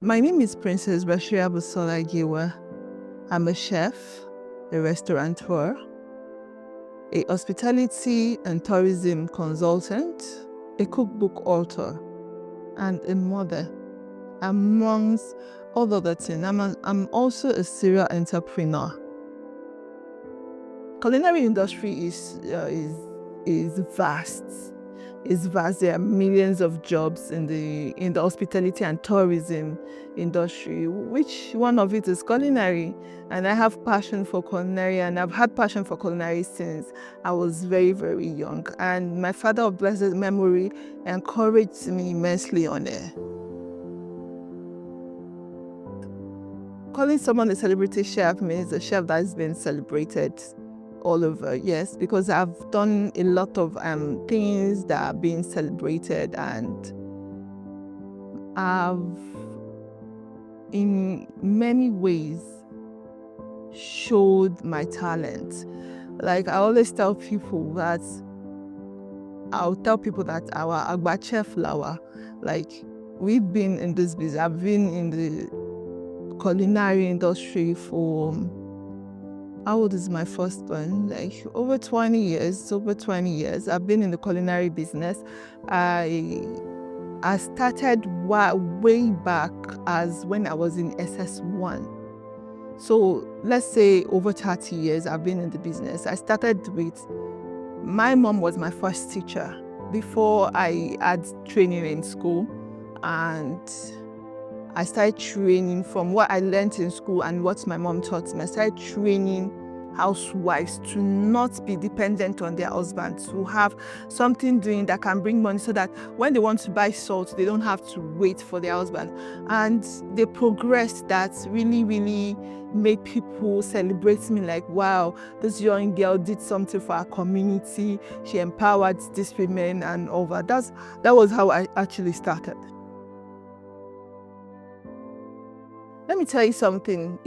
My name is Princess Bashir Olatoye. I'm a chef, a restaurateur, a hospitality and tourism consultant, a cookbook author, and a mother, amongst all other things. I'm also a serial entrepreneur. Culinary industry is vast. It's vast. There are millions of jobs in the hospitality and tourism industry. Which one of it is culinary? And I have passion for culinary, and I've had passion for culinary since I was very, very young. And my father of blessed memory encouraged me immensely on it. Calling someone a celebrity chef means a chef that's been celebrated all over, yes, because I've done a lot of things that are being celebrated, and I've in many ways showed my talent. Like I always tell people that our Agba Chef Lawa, like we've been in this business. I've been in the culinary industry for, how old is my first one? Like over 20 years. I've been in the culinary business. I started way back as when I was in SS1. So let's say over 30 years I've been in the business. I started with, my mom was my first teacher before I had training in school, and I started training from what I learned in school and what my mom taught me. I started training housewives to not be dependent on their husbands, to have something doing that can bring money, so that when they want to buy salt, they don't have to wait for their husband. And they progressed that really, really made people celebrate me, like, wow, this young girl did something for our community. She empowered these women and all that. That was how I actually started. Let me tell you something.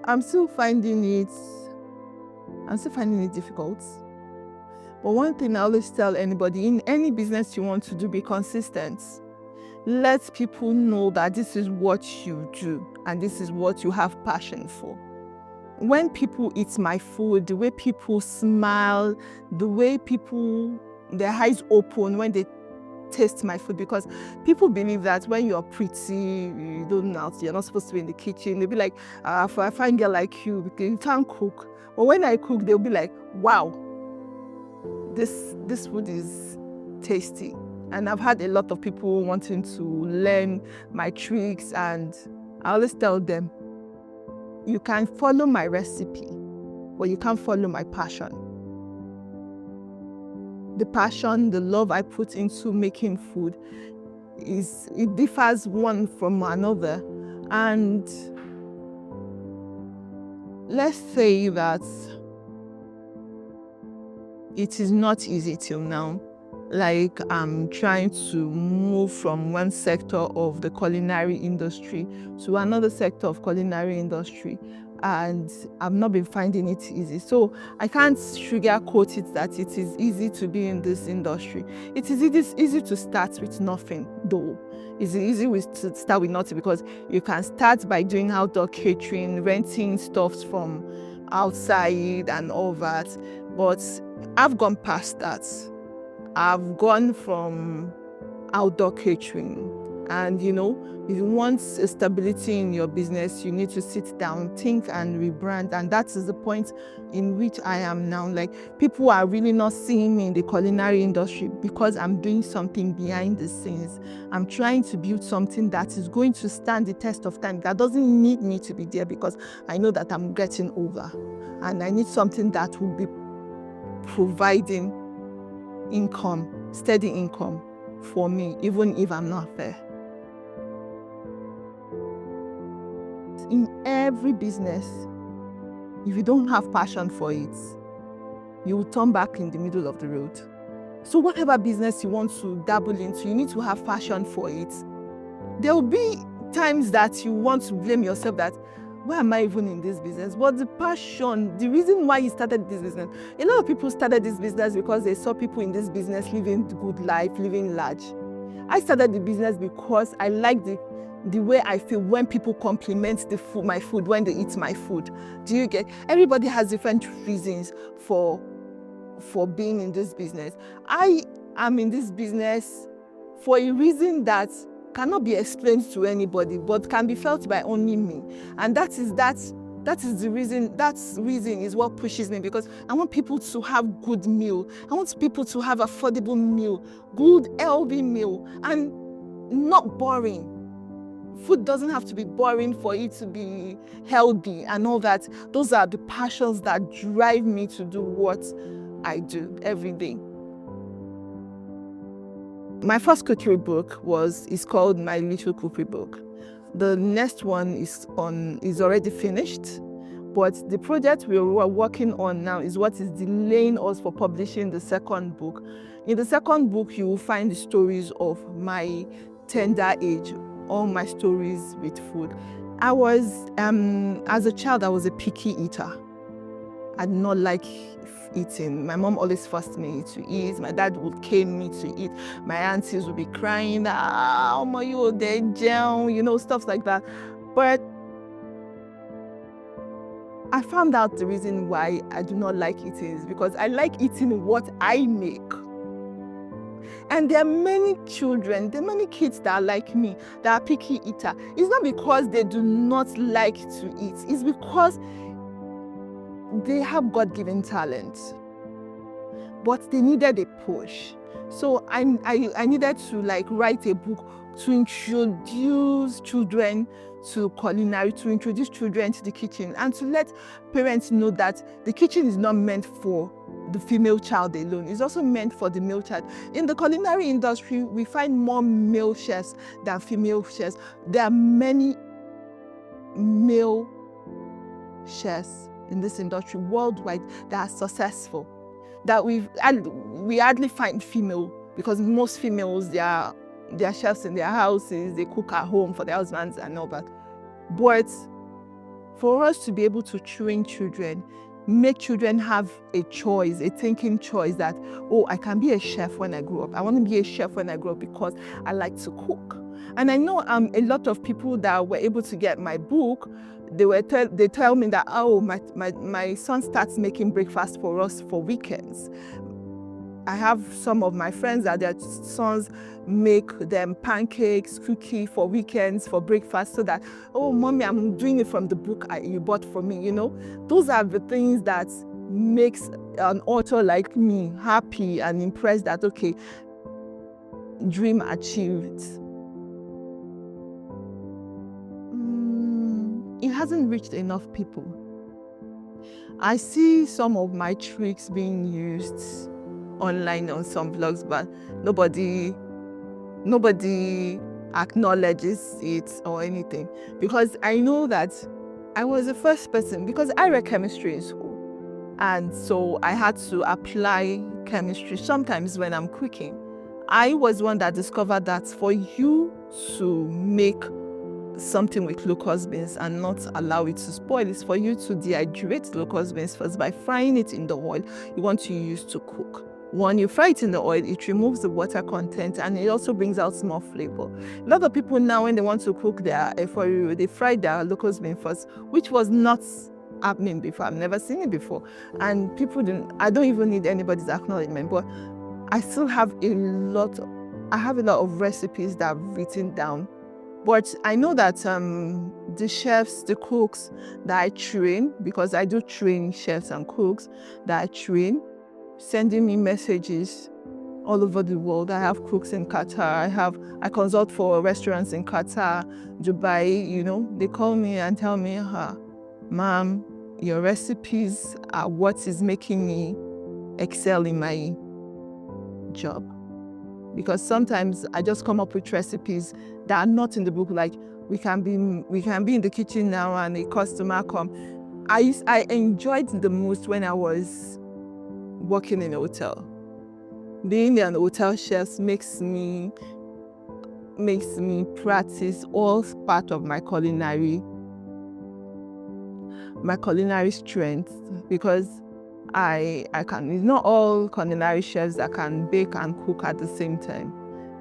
I'm still finding it difficult. But one thing I always tell anybody, in any business you want to do, be consistent. Let people know that this is what you do and this is what you have passion for. When people eat my food, the way people smile, the way their eyes open when they taste my food, because people believe that when you're pretty, you're not supposed to be in the kitchen. They'll be like, for a fine girl like you can't cook. But when I cook, they'll be like, wow, this food is tasty. And I've had a lot of people wanting to learn my tricks, and I always tell them, you can follow my recipe, but you can't follow my passion. The passion, the love I put into making food, it differs one from another. And let's say that it is not easy till now. Like I'm trying to move from one sector of the culinary industry to another sector of culinary industry, and I've not been finding it easy. So I can't sugarcoat it that it is easy to be in this industry. It is easy to start with nothing, though. It's easy to start with nothing, because you can start by doing outdoor catering, renting stuff from outside and all that. But I've gone past that. I've gone from outdoor catering, and if you want stability in your business, you need to sit down, think, and rebrand. And that is the point in which I am now. Like, people are really not seeing me in the culinary industry because I'm doing something behind the scenes. I'm trying to build something that is going to stand the test of time, that doesn't need me to be there, because I know that I'm getting over, and I need something that will be providing income, steady income for me, even if I'm not there. In every business, if you don't have passion for it, you will turn back in the middle of the road. So whatever business you want to dabble into, you need to have passion for it. There will be times that you want to blame yourself, that why am I even in this business? But the passion, the reason why you started this business, a lot of people started this business because they saw people in this business living good life, living large. I started the business because I liked the way I feel when people compliment my food, when they eat my food. Do you get? Everybody has different reasons for being in this business. I am in this business for a reason that cannot be explained to anybody, but can be felt by only me. And that is the reason. That reason is what pushes me, because I want people to have good meal. I want people to have affordable meal, good, healthy meal, and not boring. Food doesn't have to be boring for it to be healthy and all that. Those are the passions that drive me to do what I do every day. My first cookery book is called My Little Cookery Book. The next one is already finished, but the project we are working on now is what is delaying us for publishing the second book. In the second book, you will find the stories of my tender age, all my stories with food. I was, as a child, I was a picky eater. I did not like eating. My mom always forced me to eat. My dad would cane me to eat. My aunties would be crying, "Oh, you there, Joe," stuff like that. But I found out the reason why I do not like eating is because I like eating what I make. And there are many kids that are like me, that are picky eater. It's not because they do not like to eat. It's because they have God-given talent, but they needed a push. So I needed to write a book to introduce children to culinary, to introduce children to the kitchen, and to let parents know that the kitchen is not meant for the female child alone. It's also meant for the male child. In the culinary industry, we find more male chefs than female chefs. There are many male chefs in this industry worldwide that are successful, that we hardly find female, because most females, they are chefs in their houses, they cook at home for their husbands and all that. But for us to be able to train children, make children have a choice, a thinking choice that, I can be a chef when I grow up. I want to be a chef when I grow up because I like to cook. And I know a lot of people that were able to get my book, they tell me that, my son starts making breakfast for us for weekends. I have some of my friends that their sons make them pancakes, cookie for weekends for breakfast, so that, mommy, I'm doing it from the book you bought for me, Those are the things that makes an author like me happy and impressed that, okay, dream achieved. It hasn't reached enough people. I see some of my tricks being used online on some blogs, but nobody acknowledges it or anything, because I know that I was the first person, because I read chemistry in school, and so I had to apply chemistry sometimes when I'm cooking. I was one that discovered that for you to make something with locust beans and not allow it to spoil is for you to dehydrate locust beans first by frying it in the oil you want to use to cook. When you fry it in the oil, it removes the water content and it also brings out more flavor. A lot of people now, when they want to cook their eforiru, they fry their locust bean first, which was not happening before. I've never seen it before. And I don't even need anybody's acknowledgement, but I still have a lot of recipes that I've written down. But I know that the chefs, the cooks that I train, because I do train chefs and cooks that I train, sending me messages all over the world. I have cooks in Qatar. I consult for restaurants in Qatar, Dubai, they call me and tell me, "Ma'am, your recipes are what is making me excel in my job." Because sometimes I just come up with recipes that are not in the book. Like we can be in the kitchen now and a customer come. I enjoyed the most when I was working in a hotel. Being an hotel chef makes me practice all part of my culinary strength, because it's not all culinary chefs that can bake and cook at the same time.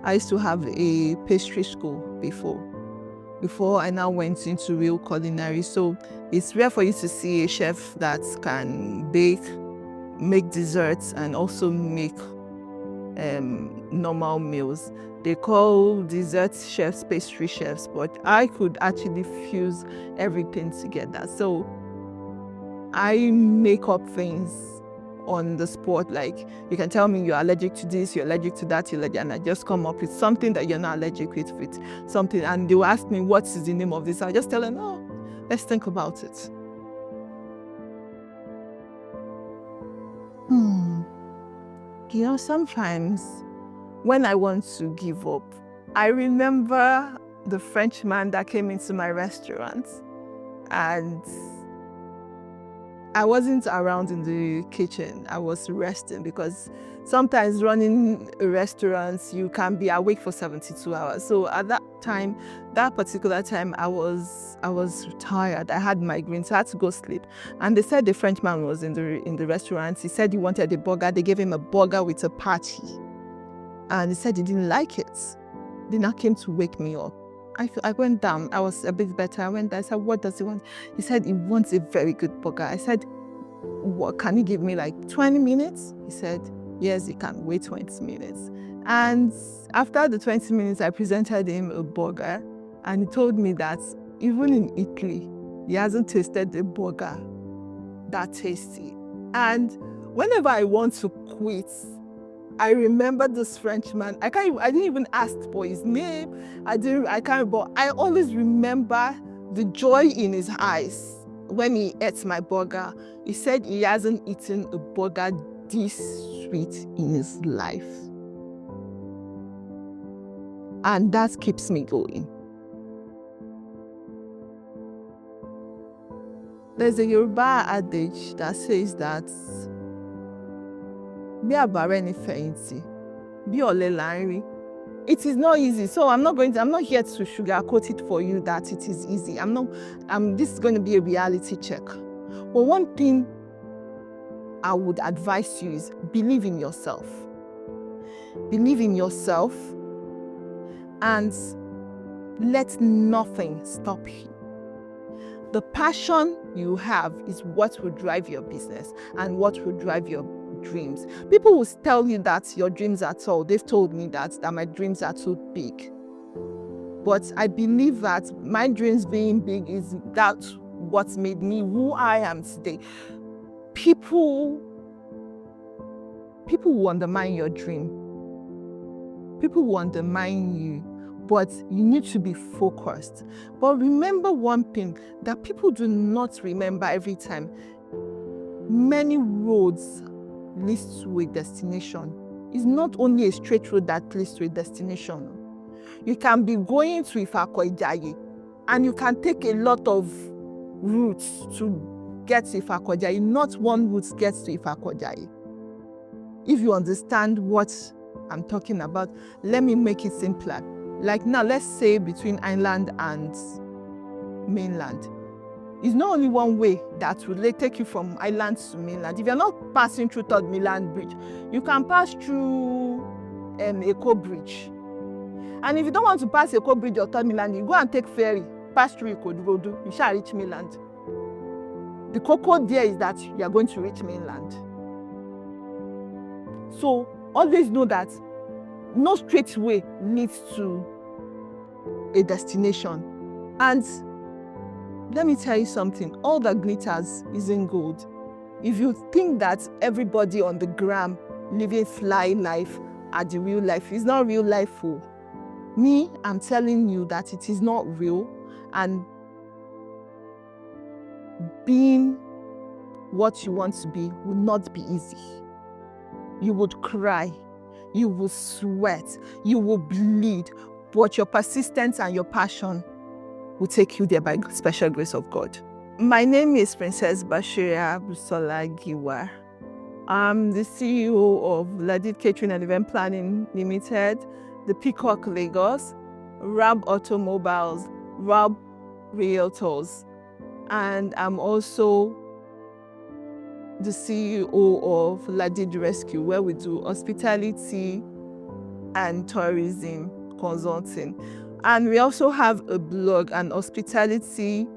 I used to have a pastry school before, before I now went into real culinary. So it's rare for you to see a chef that can bake, make desserts, and also make normal meals. They call dessert chefs pastry chefs, but I could actually fuse everything together. So I make up things on the spot. Like, you can tell me you're allergic to this, you're allergic to that, and I just come up with something that you're not allergic with something, and they will ask me what is the name of this. I just tell them, oh, let's think about it. You know, sometimes when I want to give up, I remember the Frenchman that came into my restaurant, and I wasn't around in the kitchen. I was resting, because sometimes running restaurants, you can be awake for 72 hours. So at that particular time, I was tired. I had migraines, so I had to go sleep. And they said the Frenchman was in the restaurant. He said he wanted a burger. They gave him a burger with a patty. And he said he didn't like it. Then I came to wake me up. I went down. I was a bit better. I went down. I said, what does he want? He said he wants a very good burger. I said, what, can you give me like 20 minutes? He said, yes, you can wait 20 minutes. And after the 20 minutes, I presented him a burger, and he told me that even in Italy, he hasn't tasted a burger that tasty. And whenever I want to quit, I remember this Frenchman. I didn't even ask for his name. I can't, but I always remember the joy in his eyes when he ate my burger. He said he hasn't eaten a burger this sweet in his life. And that keeps me going. There's a Yoruba adage that says that bí àbárẹ́ ni fẹ̀yìntì, bí ọ̀lẹ là ń rí. It is not easy. So I'm not here to sugarcoat it for you that it is easy. This is going to be a reality check. But one thing I would advise you is believe in yourself. Believe in yourself, and let nothing stop you. The passion you have is what will drive your business and what will drive your dreams. People will tell you that your dreams are tall. They've told me that my dreams are too big. But I believe that my dreams being big is that what made me who I am today. People will undermine your dream. People will undermine you, but you need to be focused. But remember one thing that people do not remember every time. Many roads leads to a destination. It's not only a straight road that leads to a destination. You can be going to Ifakoijaye, and you can take a lot of routes to get to Ifakoijaye. Not one route gets to Ifakoijaye. If you understand what I'm talking about, let me make it simpler. Like now, let's say between island and mainland. It's not only one way that will take you from island to mainland. If you're not passing through Third Mainland Bridge, you can pass through Eko Bridge. And if you don't want to pass Eko Bridge or Third Mainland, you go and take ferry, pass through Ikodurodu, you shall reach mainland. The cocoa there is that you are going to reach mainland. So always know that no straight way leads to a destination. And let me tell you something, all that glitters isn't gold. If you think that everybody on the gram living fly life are the real life, it's not real life. For me, I'm telling you that it is not real, and being what you want to be will not be easy. You would cry, you will sweat, you will bleed, but your persistence and your passion will take you there by the special grace of God. My name is Princess Bashira Busola Giwa. I'm the CEO of Ladid Catering and Event Planning Limited, the Peacock Lagos, Rab Automobiles, Rab Realtors, and I'm also the CEO of Ladid Rescue, where we do hospitality and tourism consulting. And we also have a blog, an hospitality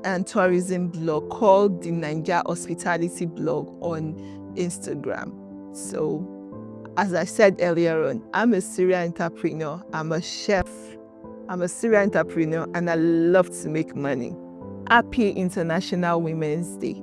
and tourism blog called the Niger Hospitality Blog on Instagram. So, as I said earlier on, I'm a serial entrepreneur, I'm a chef, I'm a serial entrepreneur, and I love to make money. Happy International Women's Day.